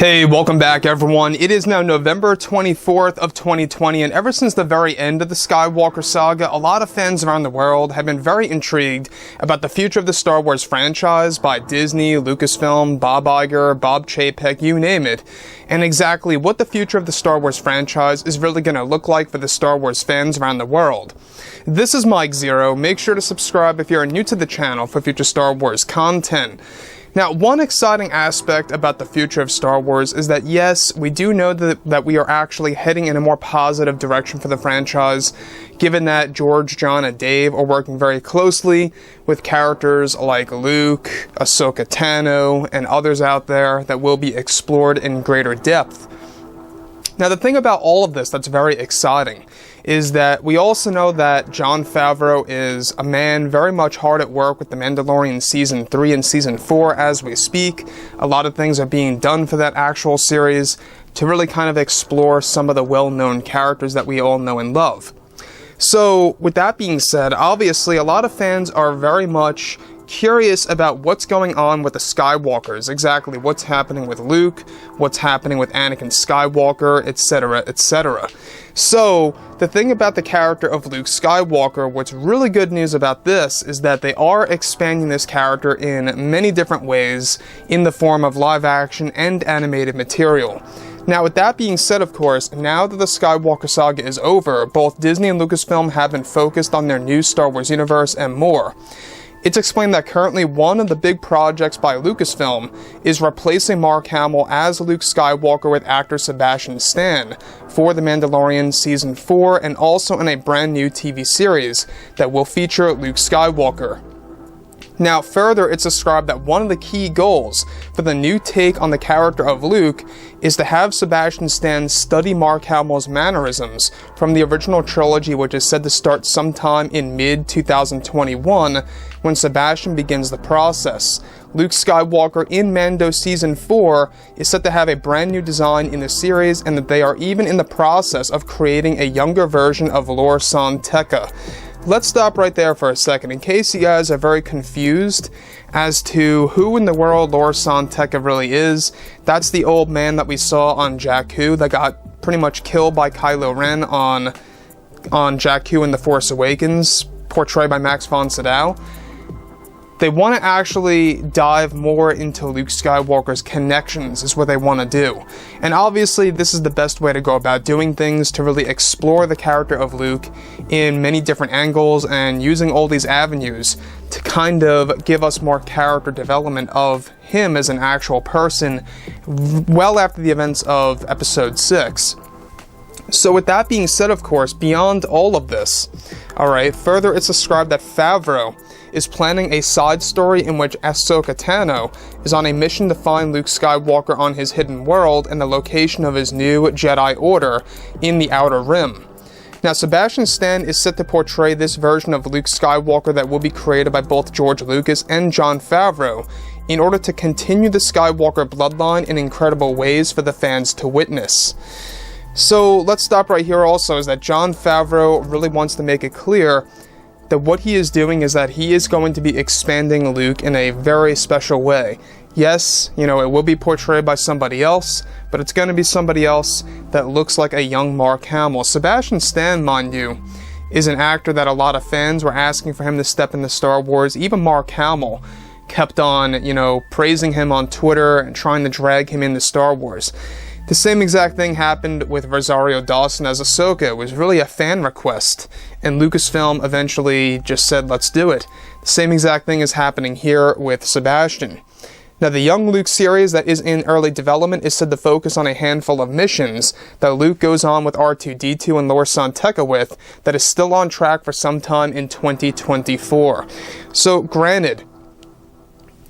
Hey, welcome back everyone. It is now November 24th of 2020, and ever since the very end of the Skywalker saga, a lot of fans around the world have been very intrigued about the future of the Star Wars franchise by Disney, Lucasfilm, Bob Iger, Bob Chapek, you name it, and exactly what the future of the Star Wars franchise is really going to look like for the Star Wars fans around the world. This is Mike Zero. Make sure to subscribe if you're new to the channel for future Star Wars content. Now, one exciting aspect about the future of Star Wars is that, yes, we do know that we are actually heading in a more positive direction for the franchise, given that George, John, and Dave are working very closely with characters like Luke, Ahsoka Tano, and others out there that will be explored in greater depth. Now, the thing about all of this that's very exciting is that we also know that Jon Favreau is a man very much hard at work with The Mandalorian Season 3 and Season 4 as we speak. A lot of things are being done for that actual series to really kind of explore some of the well-known characters that we all know and love. So, with that being said, obviously a lot of fans are very much curious about what's going on with the Skywalkers, exactly what's happening with Luke, what's happening with Anakin Skywalker, etc., etc. So, the thing about the character of Luke Skywalker, what's really good news about this is that they are expanding this character in many different ways in the form of live action and animated material. Now, with that being said, of course, now that the Skywalker saga is over, both Disney and Lucasfilm have been focused on their new Star Wars universe and more. It's explained that currently one of the big projects by Lucasfilm is replacing Mark Hamill as Luke Skywalker with actor Sebastian Stan for The Mandalorian Season 4 and also in a brand new TV series that will feature Luke Skywalker. Now, further, it's described that one of the key goals for the new take on the character of Luke is to have Sebastian Stan study Mark Hamill's mannerisms from the original trilogy, which is said to start sometime in mid-2021 when Sebastian begins the process. Luke Skywalker in Mando Season 4 is set to have a brand new design in the series, and that they are even in the process of creating a younger version of Lor San Tekka. Let's stop right there for a second. In case you guys are very confused as to who in the world Lor San Tekka really is, that's the old man that we saw on Jakku that got pretty much killed by Kylo Ren on Jakku in The Force Awakens, portrayed by Max von Sydow. They want to actually dive more into Luke Skywalker's connections is what they want to do. And obviously this is the best way to go about doing things, to really explore the character of Luke in many different angles and using all these avenues to kind of give us more character development of him as an actual person well after the events of Episode 6. So with that being said, of course, beyond all of this, alright, further it's described that Favreau is planning a side story in which Ahsoka Tano is on a mission to find Luke Skywalker on his hidden world and the location of his new Jedi Order in the Outer Rim. Now, Sebastian Stan is set to portray this version of Luke Skywalker that will be created by both George Lucas and Jon Favreau in order to continue the Skywalker bloodline in incredible ways for the fans to witness. So let's stop right here also, is that Jon Favreau really wants to make it clear that what he is doing is that he is going to be expanding Luke in a very special way. Yes, it will be portrayed by somebody else, but it's going to be somebody else that looks like a young Mark Hamill. Sebastian Stan, mind you, is an actor that a lot of fans were asking for him to step into Star Wars. Even Mark Hamill kept on, praising him on Twitter and trying to drag him into Star Wars. The same exact thing happened with Rosario Dawson as Ahsoka. It was really a fan request, and Lucasfilm eventually just said, let's do it. The same exact thing is happening here with Sebastian. Now, the Young Luke series that is in early development is said to focus on a handful of missions that Luke goes on with R2-D2 and Lor San Tekka with, that is still on track for sometime in 2024. So, granted,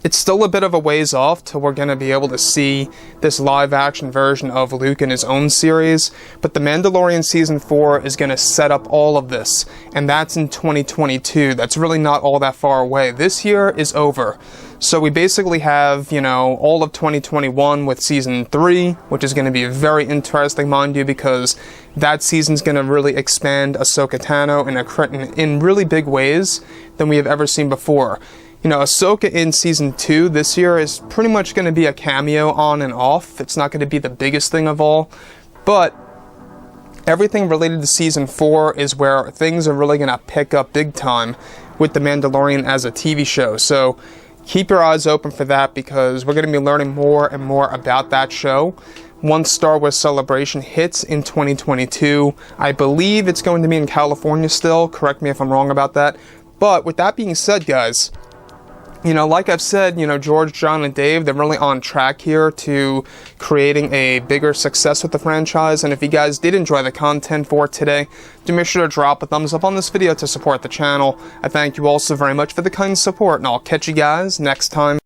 it's still a bit of a ways off till we're going to be able to see this live-action version of Luke in his own series, but The Mandalorian Season 4 is going to set up all of this, and that's in 2022. That's really not all that far away. This year is over. So we basically have, all of 2021 with Season 3, which is going to be very interesting, mind you, because that season's going to really expand Ahsoka Tano in really big ways than we have ever seen before. You know, Ahsoka in Season 2 this year is pretty much going to be a cameo on and off. It's not going to be the biggest thing of all, but everything related to Season 4 is where things are really going to pick up big time with The Mandalorian as a TV show. So keep your eyes open for that, because we're going to be learning more and more about that show once Star Wars Celebration hits in 2022. I believe it's going to be in California still. Correct me if I'm wrong about that. But with that being said, guys, you know, like I've said, you know, George, John, and Dave, they're really on track here to creating a bigger success with the franchise. And if you guys did enjoy the content for today, do make sure to drop a thumbs up on this video to support the channel. I thank you all so very much for the kind support, and I'll catch you guys next time.